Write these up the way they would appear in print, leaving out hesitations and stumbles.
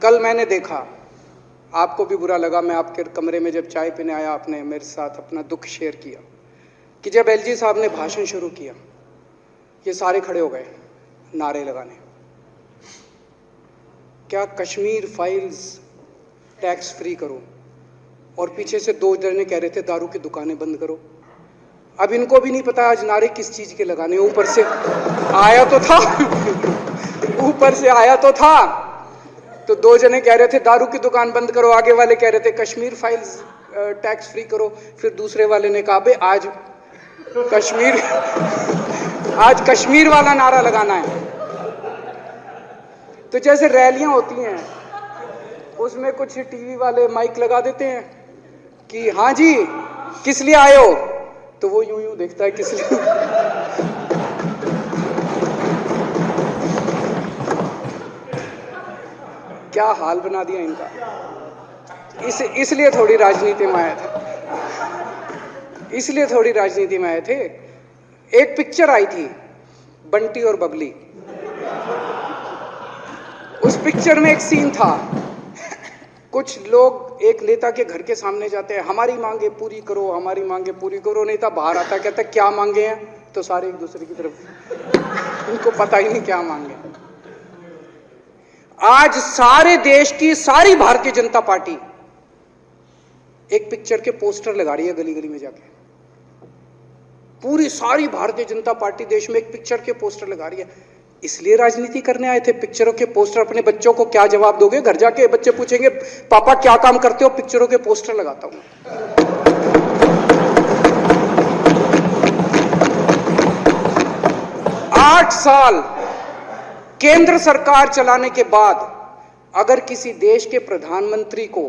कल मैंने देखा, आपको भी बुरा लगा, मैं आपके कमरे में जब चाय पीने आया आपने मेरे साथ अपना दुख शेयर किया कि जब एलजी साहब ने भाषण शुरू किया ये सारे खड़े हो गए नारे लगाने। क्या कश्मीर फाइल्स टैक्स फ्री करो, और पीछे से 2 जने कह रहे थे दारू की दुकानें बंद करो। अब इनको भी नहीं पता आज नारे किस चीज के लगाने। ऊपर से आया तो था ऊपर से आया तो था, तो 2 जने कह रहे थे दारू की दुकान बंद करो, आगे वाले कह रहे थे कश्मीर फाइल्स टैक्स फ्री करो, फिर दूसरे वाले ने कहा बे आज कश्मीर वाला नारा लगाना है। तो जैसे रैलियां होती हैं उसमें कुछ टीवी वाले माइक लगा देते हैं कि हाँ जी किस लिए आए हो, तो वो यूं यूं देखता है किस लिए। क्या हाल बना दिया इनका। इसलिए थोड़ी राजनीति में आया था, इसलिए थोड़ी राजनीति में आए थे। एक पिक्चर आई थी बंटी और बबली, उस पिक्चर में एक सीन था, कुछ लोग एक नेता के घर के सामने जाते हैं, हमारी मांगे पूरी करो, हमारी मांगे पूरी करो। नेता बाहर आता कहता क्या मांगे हैं, तो सारे एक दूसरे की तरफ, उनको पता ही नहीं क्या मांगे। आज सारे देश की सारी भारतीय जनता पार्टी एक पिक्चर के पोस्टर लगा रही है गली गली में जाके। पूरी सारी भारतीय जनता पार्टी देश में एक पिक्चर के पोस्टर लगा रही है। इसलिए राजनीति करने आए थे, पिक्चरों के पोस्टर। अपने बच्चों को क्या जवाब दोगे? घर जाके बच्चे पूछेंगे पापा क्या काम करते हो? पिक्चरों के पोस्टर लगाता हूं। 8 साल केंद्र सरकार चलाने के बाद अगर किसी देश के प्रधानमंत्री को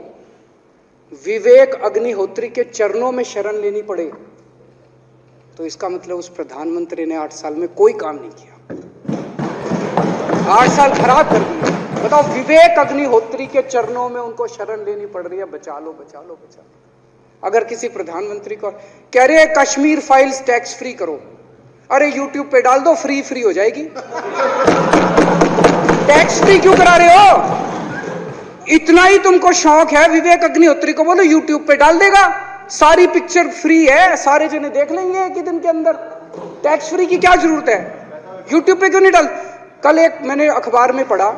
विवेक अग्निहोत्री के चरणों में शरण लेनी पड़े तो इसका मतलब उस प्रधानमंत्री ने 8 साल में कोई काम नहीं किया। 8 साल खराब कर दिए। बताओ, विवेक अग्निहोत्री के चरणों में उनको शरण लेनी पड़ रही है, बचा लो बचा लो बचा लो। अगर किसी प्रधानमंत्री को कह रहे हैं कश्मीर फाइल्स टैक्स फ्री करो, अरे यूट्यूब पे डाल दो, फ्री हो जाएगी। टैक्स फ्री क्यों करा रहे हो? इतना ही तुमको शौक है, विवेक अग्निहोत्री को बोलो यूट्यूब पे डाल देगा, सारी पिक्चर फ्री है, सारे जने देख लेंगे एक ही दिन के अंदर। टैक्स फ्री की क्या जरूरत है? यूट्यूब पे क्यों नहीं डाल? कल एक मैंने अखबार में पढ़ा,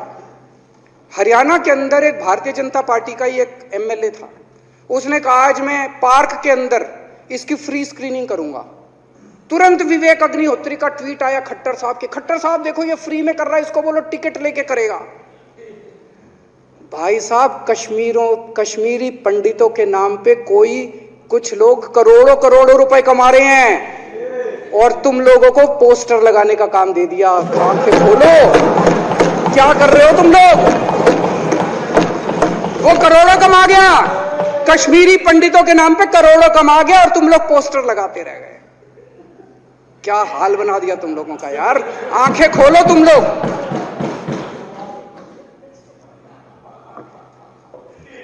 हरियाणा के अंदर एक भारतीय जनता पार्टी का ही एक एमएलए था, उसने कहा आज मैं पार्क के अंदर इसकी फ्री स्क्रीनिंग करूंगा। तुरंत विवेक अग्निहोत्री का ट्वीट आया खट्टर साहब के, खट्टर साहब देखो ये फ्री में कर रहा है, इसको बोलो टिकट लेके करेगा। भाई साहब, कश्मीरी पंडितों के नाम पे कुछ लोग करोड़ों रुपए कमा रहे हैं और तुम लोगों को पोस्टर लगाने का काम दे दिया। आंखें खोलो, क्या कर रहे हो तुम लोग? वो करोड़ों कमा गया, कश्मीरी पंडितों के नाम पे करोड़ों कमा गया और तुम लोग पोस्टर लगाते रह गए। क्या हाल बना दिया तुम लोगों का यार। आंखें खोलो तुम लोग।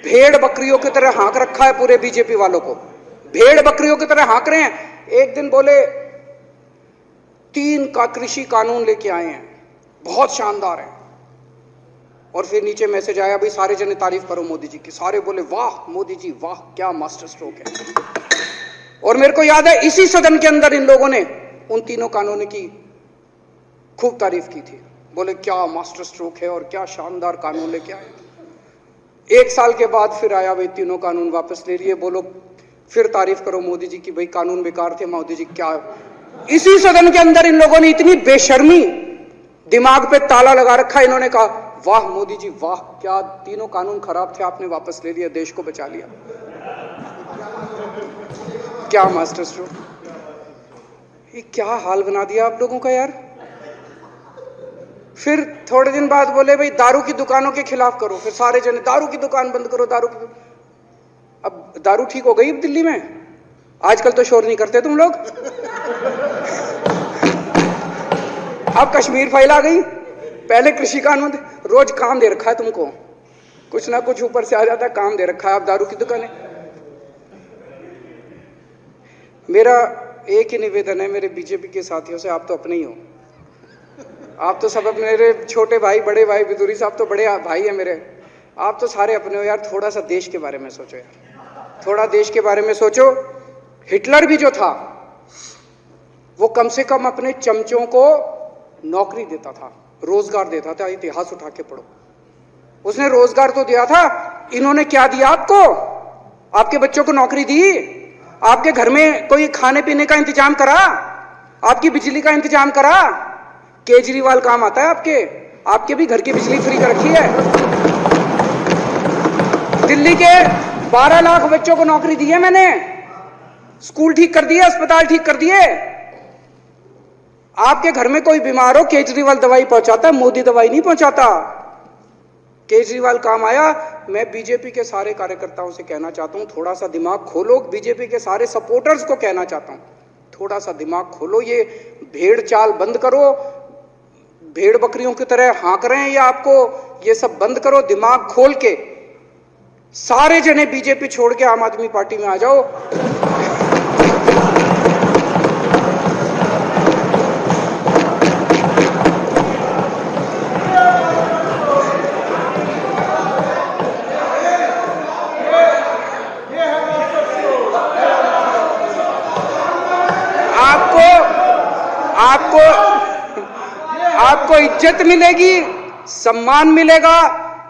भेड़ बकरियों की तरह हाँक रखा है पूरे बीजेपी वालों को, भेड़ बकरियों की तरह हाँक रहे हैं। एक दिन बोले 3 का कृषि कानून लेके आए हैं, बहुत शानदार है, और फिर नीचे मैसेज आया भाई सारे जने तारीफ करो मोदी जी की। सारे बोले वाह मोदी जी वाह, क्या मास्टर स्ट्रोक है। और मेरे को याद है इसी सदन के अंदर इन लोगों ने उन 3 कानूनों की खूब तारीफ की थी, बोले क्या मास्टर स्ट्रोक है और क्या शानदार कानून लेके आए। 1 साल के बाद फिर आया भाई 3 कानून वापस ले लिए, बोलो फिर तारीफ करो मोदी जी की, भाई कानून बेकार थे मोदी जी। क्या इसी सदन के अंदर इन लोगों ने इतनी बेशर्मी, दिमाग पे ताला लगा रखा, इन्होंने कहा वाह मोदी जी वाह, क्या 3 कानून खराब थे आपने वापस ले लिया, देश को बचा लिया। क्या मास्टर स्ट्रोक, ये क्या हाल बना दिया आप लोगों का यार। फिर थोड़े दिन बाद बोले भाई दारू की दुकानों के खिलाफ करो, फिर सारे जने दारू की दुकान बंद करो, अब दारू ठीक हो गई दिल्ली में? आजकल तो शोर नहीं करते तुम लोग। अब कश्मीर फाइल आ गई, पहले कृषि कानून, रोज काम दे रखा है तुमको, कुछ ना कुछ ऊपर से आ जाता है, काम दे रखा है। अब दारू की दुकानें। मेरा एक ही निवेदन है मेरे बीजेपी के साथियों से, आप तो अपने ही हो, आप तो सब मेरे छोटे भाई बड़े भाई, बिदुरी साहब तो बड़े भाई है मेरे, आप तो सारे अपने हो यार, थोड़ा सा देश के बारे में सोचो यार, थोड़ा देश के बारे में सोचो। हिटलर भी जो था वो कम से कम अपने चमचों को नौकरी देता था, रोजगार देता था। इतिहास उठा के पढ़ो, उसने रोजगार तो दिया था। इन्होंने क्या दिया आपको? आपके बच्चों को नौकरी दी? आपके घर में कोई खाने पीने का इंतजाम करा? आपकी बिजली का इंतजाम करा? केजरीवाल काम आता है आपके भी घर की बिजली फ्री कर रखी है। दिल्ली के 12 लाख बच्चों को नौकरी दी है मैंने, स्कूल ठीक कर दिए, अस्पताल ठीक कर दिए। आपके घर में कोई बीमार हो, केजरीवाल दवाई पहुंचाता है, मोदी दवाई नहीं पहुंचाता। केजरीवाल काम आया। मैं बीजेपी के सारे कार्यकर्ताओं से कहना चाहता हूं, थोड़ा सा दिमाग खोलो। बीजेपी के सारे सपोर्टर्स को कहना चाहता हूं, थोड़ा सा दिमाग खोलो। ये भेड़ चाल बंद करो, भेड़ बकरियों की तरह हाँक रहे हैं ये आपको, ये सब बंद करो। दिमाग खोल के सारे जने बीजेपी छोड़ के आम आदमी पार्टी में आ जाओ। आपको इज्जत मिलेगी, सम्मान मिलेगा।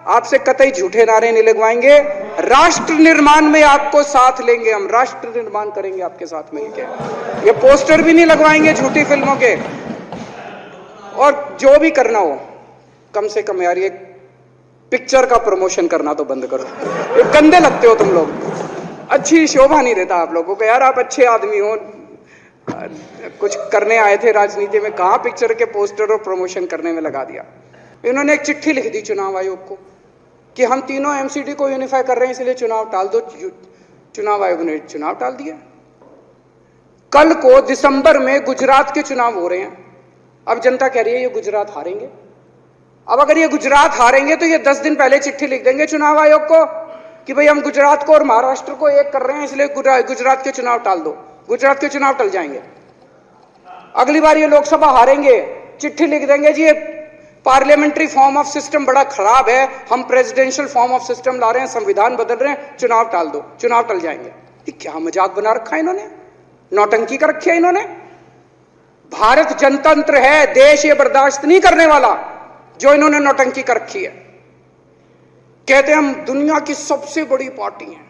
आपसे कतई झूठे नारे नहीं लगवाएंगे। राष्ट्र निर्माण में आपको साथ लेंगे हम, राष्ट्र निर्माण करेंगे आपके साथ मिलकर। ये पोस्टर भी नहीं लगवाएंगे झूठी फिल्मों के। और जो भी करना हो, कम से कम यार ये पिक्चर का प्रमोशन करना तो बंद करो। ये गंदे लगते हो तुम लोग, अच्छी शोभा नहीं देता आप लोगों को। यार आप अच्छे आदमी हो, कुछ करने आए थे राजनीति में, कहां पिक्चर के पोस्टर और प्रमोशन करने में लगा दिया। इन्होंने एक चिट्ठी लिख दी चुनाव आयोग को कि हम तीनों एमसीडी को यूनिफाई कर रहे हैं, इसलिए चुनाव टाल दो। चुनाव आयोग ने चुनाव टाल दिया। कल को दिसंबर में गुजरात के चुनाव हो रहे हैं। अब जनता कह रही है ये गुजरात हारेंगे। अब अगर ये गुजरात हारेंगे तो ये 10 दिन पहले चिट्ठी लिख देंगे चुनाव आयोग को कि भाई हम गुजरात को और महाराष्ट्र को एक कर रहे हैं, इसलिए गुजरात के चुनाव टाल दो। गुजरात के चुनाव टल जाएंगे। अगली बार ये लोकसभा हारेंगे, चिट्ठी लिख देंगे जी ये पार्लियामेंट्री फॉर्म ऑफ सिस्टम बड़ा खराब है, हम प्रेसिडेंशियल फॉर्म ऑफ सिस्टम ला रहे हैं, संविधान बदल रहे हैं, चुनाव टाल दो। चुनाव टल जाएंगे। ये क्या मजाक बना रखा है इन्होंने, नौटंकी कर रखी है इन्होंने। भारत जनतंत्र है, देश ये बर्दाश्त नहीं करने वाला जो इन्होंने नौटंकी कर रखी है। कहते हैं हम दुनिया की सबसे बड़ी पार्टी हैं,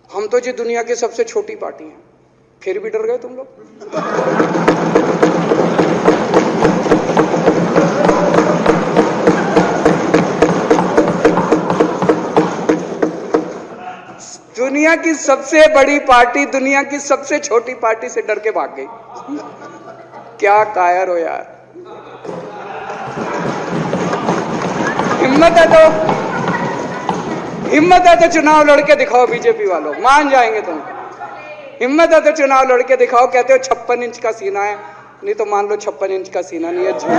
हम तो जी दुनिया की सबसे छोटी पार्टी हैं। फिर भी डर गए तुम लोग। दुनिया की सबसे बड़ी पार्टी दुनिया की सबसे छोटी पार्टी से डर के भाग गई। क्या कायर हो यार। हिम्मत है तो चुनाव लड़के दिखाओ बीजेपी वालों, मान जाएंगे तुम। हिम्मत है तो चुनाव लड़के दिखाओ। कहते हो 56 इंच का सीना है, नहीं तो मान लो 56 इंच का सीना नहीं है, झूठ।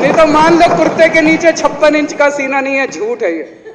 नहीं तो मान लो कुर्ते के नीचे 56 इंच का सीना नहीं है, झूठ है ये।